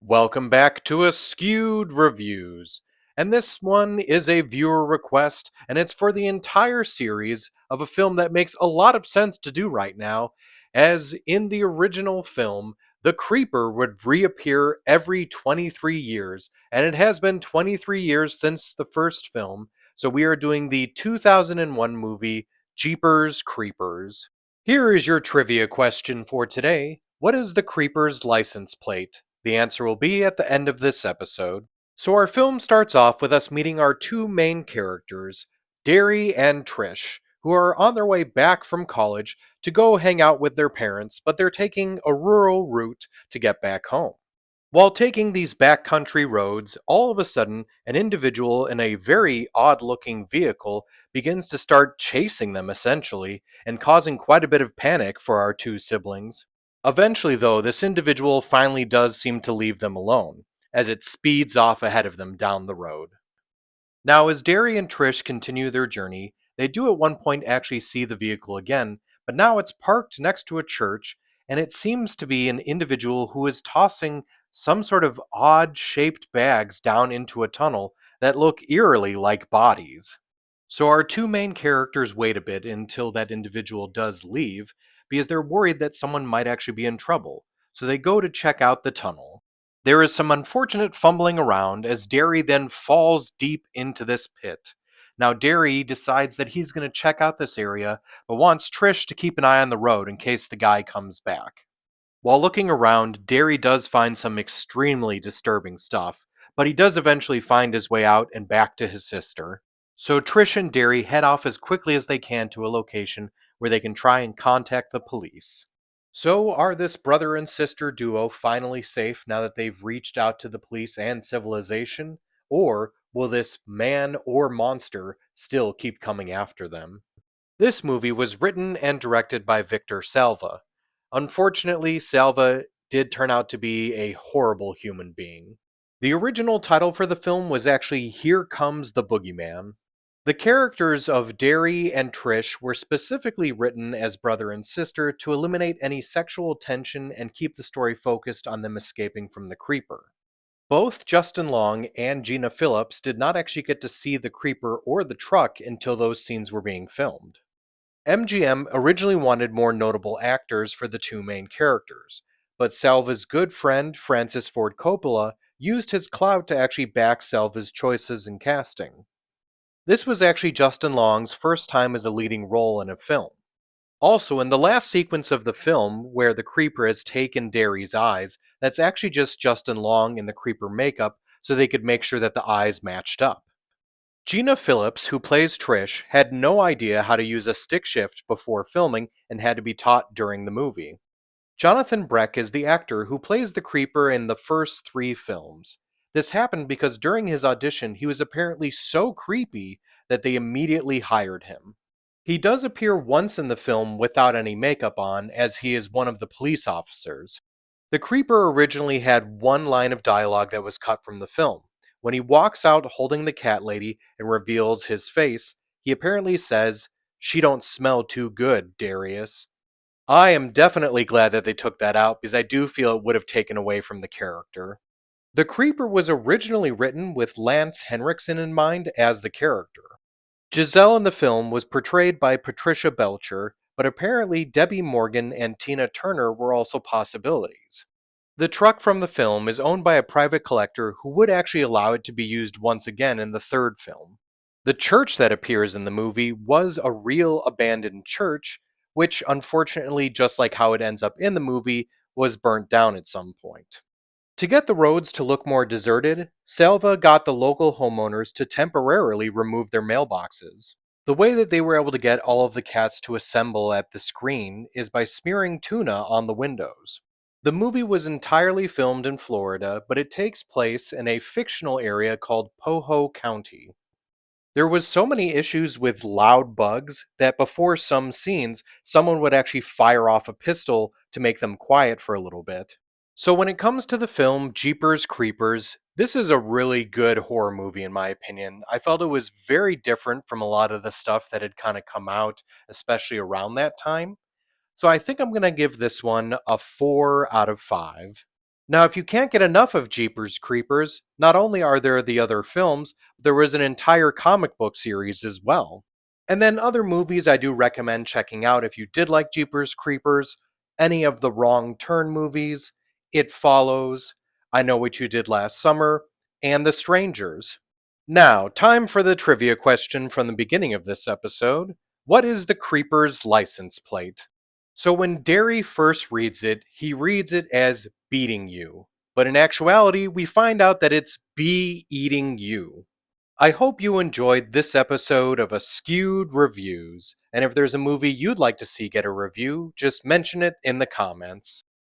Welcome back to Askewed Reviews. And this one is a viewer request, and it's for the entire series of a film that makes a lot of sense to do right now, as in the original film, the Creeper would reappear every 23 years, and it has been 23 years since the first film, so we are doing the 2001 movie Jeepers Creepers. Here is your trivia question for today. What is the Creeper's license plate? The answer will be at the end of this episode. So, our film starts off with us meeting our two main characters, Derry and Trish, who are on their way back from college to go hang out with their parents, but they're taking a rural route to get back home. While taking these backcountry roads, all of a sudden, an individual in a very odd looking vehicle begins to start chasing them essentially, and causing quite a bit of panic for our two siblings. Eventually, though, this individual finally does seem to leave them alone, as it speeds off ahead of them down the road. Now, as Derry and Trish continue their journey, they do at one point actually see the vehicle again, but now it's parked next to a church, and it seems to be an individual who is tossing some sort of odd shaped bags down into a tunnel that look eerily like bodies. So, our two main characters wait a bit until that individual does leave because they're worried that someone might actually be in trouble. So, they go to check out the tunnel. There is some unfortunate fumbling around as Derry then falls deep into this pit. Now, Derry decides that he's going to check out this area, but wants Trish to keep an eye on the road in case the guy comes back. While looking around, Derry does find some extremely disturbing stuff, but he does eventually find his way out and back to his sister. So Trish and Derry head off as quickly as they can to a location where they can try and contact the police. So, are this brother and sister duo finally safe now that they've reached out to the police and civilization? Or will this man or monster still keep coming after them? This movie was written and directed by Victor Salva. Unfortunately, Salva did turn out to be a horrible human being. The original title for the film was actually Here Comes the Boogeyman. The characters of Derry and Trish were specifically written as brother and sister to eliminate any sexual tension and keep the story focused on them escaping from the creeper. Both Justin Long and Gina Phillips did not actually get to see the creeper or the truck until those scenes were being filmed. MGM originally wanted more notable actors for the two main characters, but Salva's good friend Francis Ford Coppola used his clout to actually back Salva's choices in casting. This was actually Justin Long's first time as a leading role in a film. Also, in the last sequence of the film, where the creeper has taken Derry's eyes, that's actually just Justin Long in the creeper makeup so they could make sure that the eyes matched up. Gina Phillips, who plays Trish, had no idea how to use a stick shift before filming and had to be taught during the movie. Jonathan Breck is the actor who plays the creeper in the first three films. This happened because during his audition, he was apparently so creepy that they immediately hired him. He does appear once in the film without any makeup on, as he is one of the police officers. The creeper originally had one line of dialogue that was cut from the film. When he walks out holding the cat lady and reveals his face, he apparently says, "She don't smell too good, Darius." I am definitely glad that they took that out because I do feel it would have taken away from the character. The Creeper was originally written with Lance Henriksen in mind as the character. Giselle in the film was portrayed by Patricia Belcher, but apparently Debbie Morgan and Tina Turner were also possibilities. The truck from the film is owned by a private collector who would actually allow it to be used once again in the third film. The church that appears in the movie was a real abandoned church, which unfortunately, just like how it ends up in the movie, was burnt down at some point. To get the roads to look more deserted, Selva got the local homeowners to temporarily remove their mailboxes. The way that they were able to get all of the cats to assemble at the screen is by smearing tuna on the windows. The movie was entirely filmed in Florida, but it takes place in a fictional area called Poho County. There was so many issues with loud bugs that before some scenes, someone would actually fire off a pistol to make them quiet for a little bit. So when it comes to the film Jeepers Creepers, this is a really good horror movie in my opinion. I felt it was very different from a lot of the stuff that had kind of come out, especially around that time. So I think I'm going to give this one a 4 out of 5. Now, if you can't get enough of Jeepers Creepers, not only are there the other films, but there was an entire comic book series as well. And then other movies I do recommend checking out if you did like Jeepers Creepers, any of the Wrong Turn movies, It Follows, I Know What You Did Last Summer, and The Strangers. Now, time for the trivia question from the beginning of this episode. What is the Creeper's license plate? So when Derry first reads it, he reads it as beating you. But in actuality, we find out that it's be eating you. I hope you enjoyed this episode of Askewed Reviews, and if there's a movie you'd like to see get a review, just mention it in the comments.